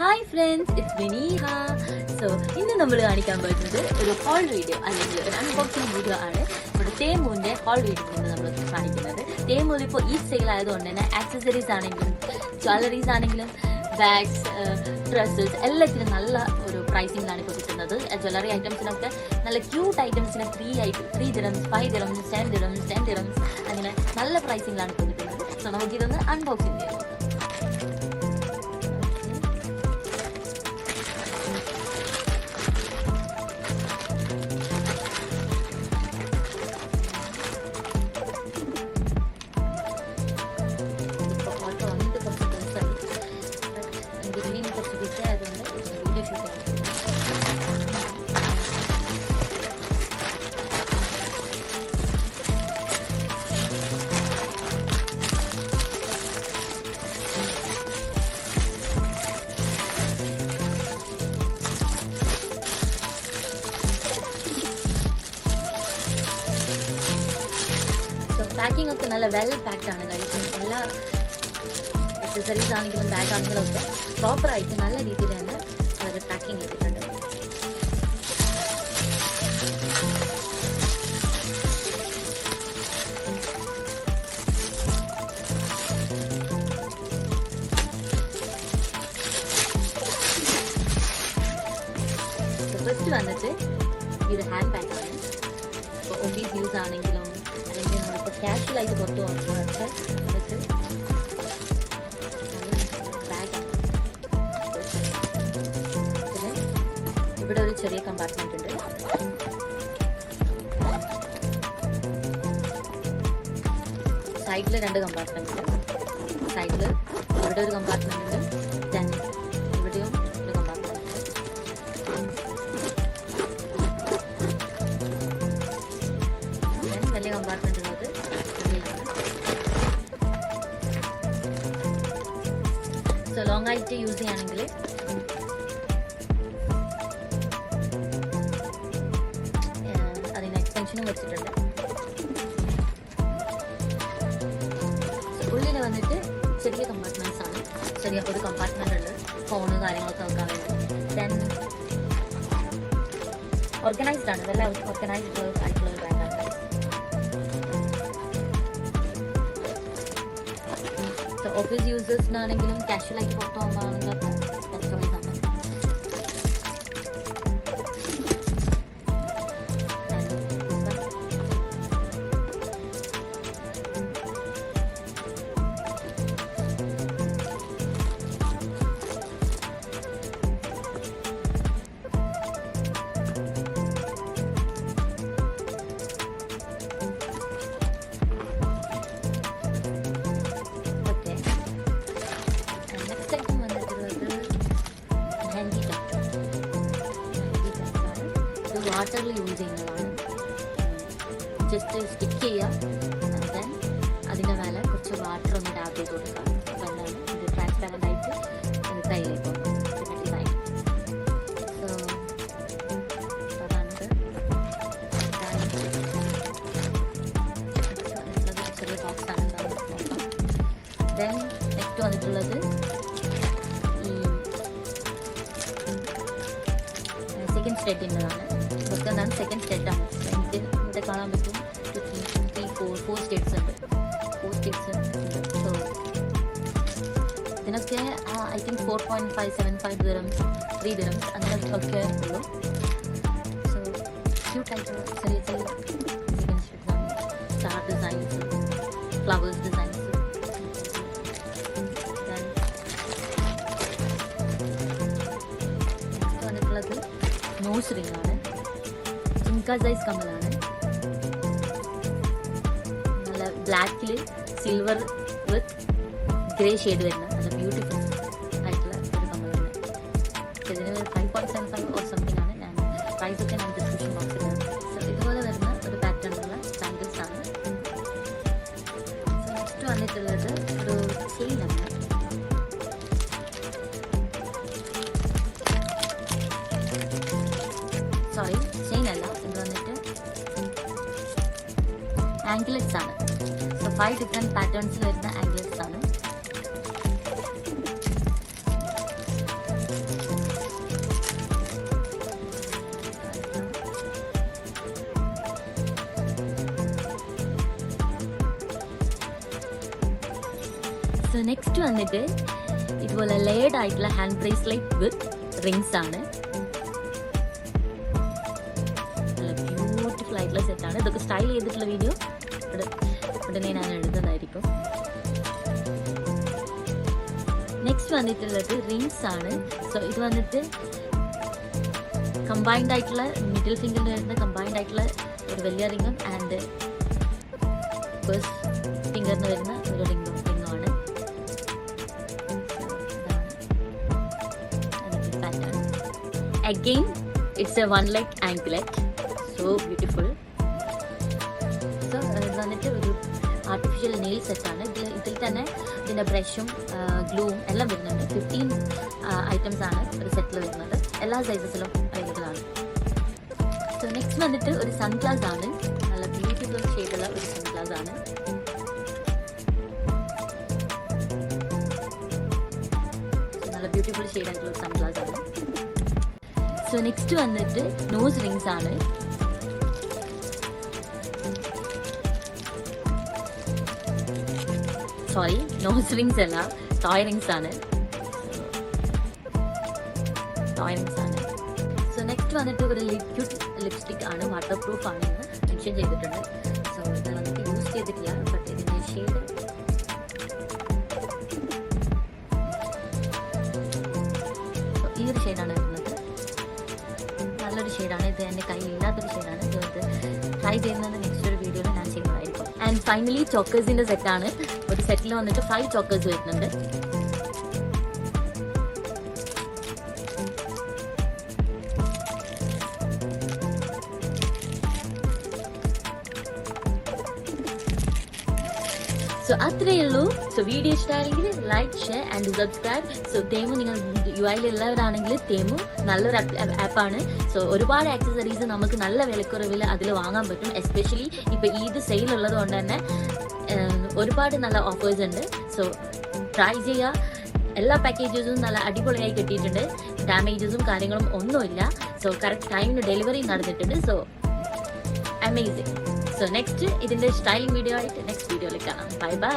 Hi friends, it's Vineeha. So ഇന്ന് നമ്മൾ കാണിക്കാൻ പറ്റുന്നത് ഒരു ഹോൾ വീഡിയോ അല്ലെങ്കിൽ ഒരു അൺബോക്സിംഗ് വീഡിയോ ആണ്. നമ്മുടെ തേമുവിന്റെ ഹോൾ വീഡിയോ നമ്മൾ കാണിക്കുന്നത്. തേമൂൽ ഇപ്പോൾ ഈ സെയിൽ ആയതുകൊണ്ട് തന്നെ ആക്സസറീസ് ആണെങ്കിലും ജ്വല്ലറീസ് ആണെങ്കിലും ബാഗ്സ്, ഡ്രസ്സസ് എല്ലാത്തിനും നല്ല ഒരു പ്രൈസിംഗിലാണ് ഇപ്പോൾ കിട്ടുന്നത്. ജ്വല്ലറി ഐറ്റംസിനൊക്കെ നല്ല ക്യൂട്ട് ഐറ്റംസിന് 3 dirhams, 5 dirhams, 10 dirhams അങ്ങനെ നല്ല പ്രൈസിംഗിലാണ് ഇപ്പോൾ കിട്ടുന്നത്. സോ നമുക്കിതൊന്ന് അൺബോക്സിംഗ് ചെയ്യാം. പാക്കിംഗ് ഒക്കെ നല്ല വെൽ പാക്ഡ് ആണ്. കഴിക്കും എല്ലാ അക്സസറീസ് ആണെങ്കിലും ബാഗ് ആണെങ്കിലും ഒക്കെ പ്രോപ്പറായിട്ട് നല്ല രീതിയിൽ തന്നെ അവർ പാക്കിംഗ് ചെയ്തിട്ടുണ്ട്. ഫസ്റ്റ് വന്നിട്ട് ഇത് ഹാൻഡ് ബാഗ് ആണ്. ഇപ്പോൾ ഓഫീസ് യൂസ് ആണെങ്കിലും അല്ലെങ്കിൽ നമ്മളിപ്പോൾ ക്യാഷ്വലായിട്ട് പുറത്ത് പോകുമ്പോഴൊക്കെ നമുക്ക് ബാഗാണ്. പിന്നെ ഇവിടെ ഒരു ചെറിയ കമ്പാർട്ട്മെന്റ് ഉണ്ട്. സൈഡിൽ 2 കമ്പാർട്ട്മെന്റ് ഉണ്ട്. സൈഡിൽ ഇവിടെ ഒരു കമ്പാർട്ട്മെന്റ് ഉണ്ട്. ദെൻ ഇവിടെയും ഒരു കമ്പാർട്ട്മെന്റ് ഉണ്ട്. വലിയ കമ്പാർട്ട്മെന്റ് ഉള്ളത് സോ ലോങ് ആയിട്ട് യൂസ് ചെയ്യുകയാണെങ്കിൽ അതിന് എക്സ്റ്റൻഷനും വെച്ചിട്ടുണ്ട്. ഉള്ളിൽ വന്നിട്ട് ചെറിയ കമ്പാർട്ട്മെന്റ്സ് ആണ്. ചെറിയ ഒരു കമ്പാർട്ട്മെന്റ് ഉണ്ട് ഫോണ് കാര്യങ്ങളൊക്കെ നോക്കാൻ വേണ്ടി. ദെൻ ഓർഗനൈസ്ഡ് ആണ്, നല്ല ഓർഗനൈസ്ഡ് ആയിട്ടുള്ള ഒരു ബാഗാണ്. ഓഫീസ് യൂസേഴ്സിനാണെങ്കിലും കാഷ്വലായിട്ട് പുറത്തു പോകുമ്പോഴാണെങ്കിലും കസ്റ്റമൈസ് ആണ്. വാട്ടറിൽ യൂസ് ചെയ്യുന്നതാണ്. ജസ്റ്റ് സ്റ്റിക്ക് ചെയ്യുക, ദെൻ അതിൻ്റെ മേലെ കുറച്ച് വാട്ടർ ഒന്ന് ടാപ്പ് ചെയ്ത് കൊടുക്കുക. അപ്പോൾ എന്താണ് ഇത് ട്രാൻസ്പാരൻ്റ് ആയിട്ട് ഇത് കയ്യിലേക്ക് പോകും. പിന്നെ ഡിസൈൻ സോ അതാണിത്. ചെറിയ ബോക്സാണ്. ദെൻ നെക്സ്റ്റ് വന്നിട്ടുള്ളത് ഈ സെക്കൻഡ് സ്റ്റെഡിൻ്റെതാണ്. ഇതൊക്കെന്താണ് സെക്കൻഡ് സ്റ്റെഡാണ്. എനിക്ക് ഇവിടെ കാണാൻ പറ്റും 4 സ്റ്റെഡ്സ് ഉണ്ട്. 4 സ്റ്റെഡ്സ് ഉണ്ട്. സോ ഇതിനൊക്കെ ഐ തിങ്ക് 4.575 dirhams, 3 dirhams അങ്ങനെ ഒക്കെ ഉള്ളൂ. സോ ക്യൂട്ടായിട്ടുള്ള ചെറിയ ചെറിയ സെക്കൻഡ് സ്റ്റെഡ്സാണ്. Star designs, flowers designs. വന്നിട്ടുള്ളത് നോസ് റിംഗ് ആണ്. ജിംക സൈസ് കമ്മലാണ്. നല്ല ബ്ലാക്കിൽ സിൽവർ വിത്ത് ഗ്രേ ഷെയ്ഡ് വരുന്ന നല്ല ബ്യൂട്ടിഫുൾ ആയിട്ടുള്ള ഒരു കമ്മലാണ്. ഇതിന് 5.75 ഓർ സംതിങ് ആണ്. ഞാൻ പ്രൈസ് ഒക്കെ ഞാൻ ഡിസ്ക്രിപ്ഷൻ ബോക്സിലാണ്. സോ ഇതുപോലെ വരുന്ന ഒരു പാറ്റേണിലുള്ള സാൻഡിൽസ് ആണ്. സോ നെക്സ്റ്റ് വന്നിട്ടുള്ളത് ഒരു ചെയിനാണ്. സോറി, ചെയിൻ അല്ല, ഇത് വന്നിട്ട് ആംഗ്ലറ്റ്സ് ആണ്. സോ 5 ഡിഫറെൻറ്റ് പാറ്റേൺസിൽ വരുന്ന ആംഗ്ലറ്റ്സ് ആണ്. സോ നെക്സ്റ്റ് വന്നിട്ട് ഇതുപോലെ ലെയർഡ് ആയിട്ടുള്ള ഹാൻഡ് ബ്രേസ്ലെറ്റ് വിത്ത് റിങ്സ് ആണ്. നല്ല ബ്യൂട്ടിഫുൾ ആയിട്ടുള്ള സെറ്റാണ്. ഇതൊക്കെ സ്റ്റൈൽ ചെയ്തിട്ടുള്ള വീഡിയോ ഉടനെ ഞാൻ എടുത്തതായിരിക്കും. നെക്സ്റ്റ് വന്നിട്ടുള്ളത് റിങ്സ് ആണ്. സോ ഇത് വന്നിട്ട് കമ്പൈൻഡ് ആയിട്ടുള്ള മിഡിൽ ഫിംഗറിൽ വരുന്ന കമ്പൈൻഡ് ആയിട്ടുള്ള ഒരു വലിയ റിങ്ങും ആൻഡ് ഫസ്റ്റ് ഫിംഗറിന് വരുന്ന ഒരു റിങ്ങുമാണ്. Pattern again it's a 1 leg anklet. So beautiful. So ഇത് വന്നിട്ട് ഒരു ആർട്ടിഫിഷ്യൽ നെയിൽ സെറ്റാണ്. ഇതിൽ തന്നെ ഇതിൻ്റെ ബ്രഷും ഗ്ലൂവും എല്ലാം വരുന്നുണ്ട്. 15 ഐറ്റംസ് ആണ് ഒരു സെറ്റിൽ വരുന്നത്. എല്ലാ സൈസസിലും അവൈലബിൾ ആണ്. സോ നെക്സ്റ്റ് വന്നിട്ട് ഒരു സൺഗ്ലാസ് ആണ്. നല്ല ബ്യൂട്ടിഫുൾ ഷെയ്ഡുള്ള ഒരു സൺഗ്ലാസ് ആണ്. നല്ല ബ്യൂട്ടിഫുൾ ഷെയ്ഡ് ആയിട്ടുള്ള ഒരു സൺഗ്ലാസ് ആണ്. സോ നെക്സ്റ്റ് വന്നിട്ട് നോസ് റിങ്സ് ആണ്. സോറി, നോസ് റിങ്സ് അല്ല, ടോയ് റിങ്സ് ആണ്. സോ നെക്സ്റ്റ് വന്നിട്ട് ഒരു ലിക്വിഡ് ലിപ്സ്റ്റിക് ആണ്. വാട്ടർ പ്രൂഫ് ആണെന്ന് മെൻഷൻ ചെയ്തിട്ടുണ്ട്. സോ ഇത് വന്നിട്ട് യൂസ് ചെയ്തിട്ടില്ല, ബട്ട് ഇതിൻ്റെ ഷെയ്ഡ് ഈ ഒരു ഷെയ്ഡാണ് വരുന്നത്. നല്ലൊരു ഷെയ്ഡാണ്. ഇത് എൻ്റെ കയ്യിൽ ഇല്ലാത്തൊരു ഷെയ്ഡാണ്. ഇത് ട്രൈ ചെയ്യുന്നത് നെക്സ്റ്റ് ഒരു വീഡിയോയിൽ ഞാൻ ചെയ്യുന്നതായിരിക്കും. ആൻഡ് ഫൈനലി ചോക്കേഴ്സിൻ്റെ സെറ്റാണ്. ഒരു സെറ്റിൽ വന്നിട്ട് 5 ചോക്കേഴ്സ് വരുന്നുണ്ട്. സോ അത്രയേ ഉള്ളൂ. സോ വീഡിയോ ഇഷ്ടമാണെങ്കിൽ like, share and subscribe. So Temu നിങ്ങൾ UI ഉള്ളവരാണെങ്കിൽ തേമു നല്ലൊരു ആപ്പാണ്. സോ ഒരുപാട് ആക്സസറീസ് നമുക്ക് നല്ല വിലക്കുറവിൽ അതിൽ വാങ്ങാൻ പറ്റും. എസ്പെഷ്യലി ഇപ്പോൾ ഈദ് സെയിൽ ഉള്ളത് കൊണ്ട് തന്നെ ഒരുപാട് നല്ല ഓഫേഴ്സ് ഉണ്ട്. സോ ട്രൈ ചെയ്യുക. എല്ലാ പാക്കേജസും നല്ല അടിപൊളിയായി കിട്ടിയിട്ടുണ്ട്. ഡാമേജസും കാര്യങ്ങളും ഒന്നുമില്ല. സോ കറക്റ്റ് ടൈമിന് ഡെലിവറി നടന്നിട്ടുണ്ട്. So amazing. സോ നെക്സ്റ്റ് ഇതിൻ്റെ സ്റ്റൈലിംഗ് വീഡിയോ ആയിട്ട് നെക്സ്റ്റ് വീഡിയോയിൽ കാണാം. Bye bye.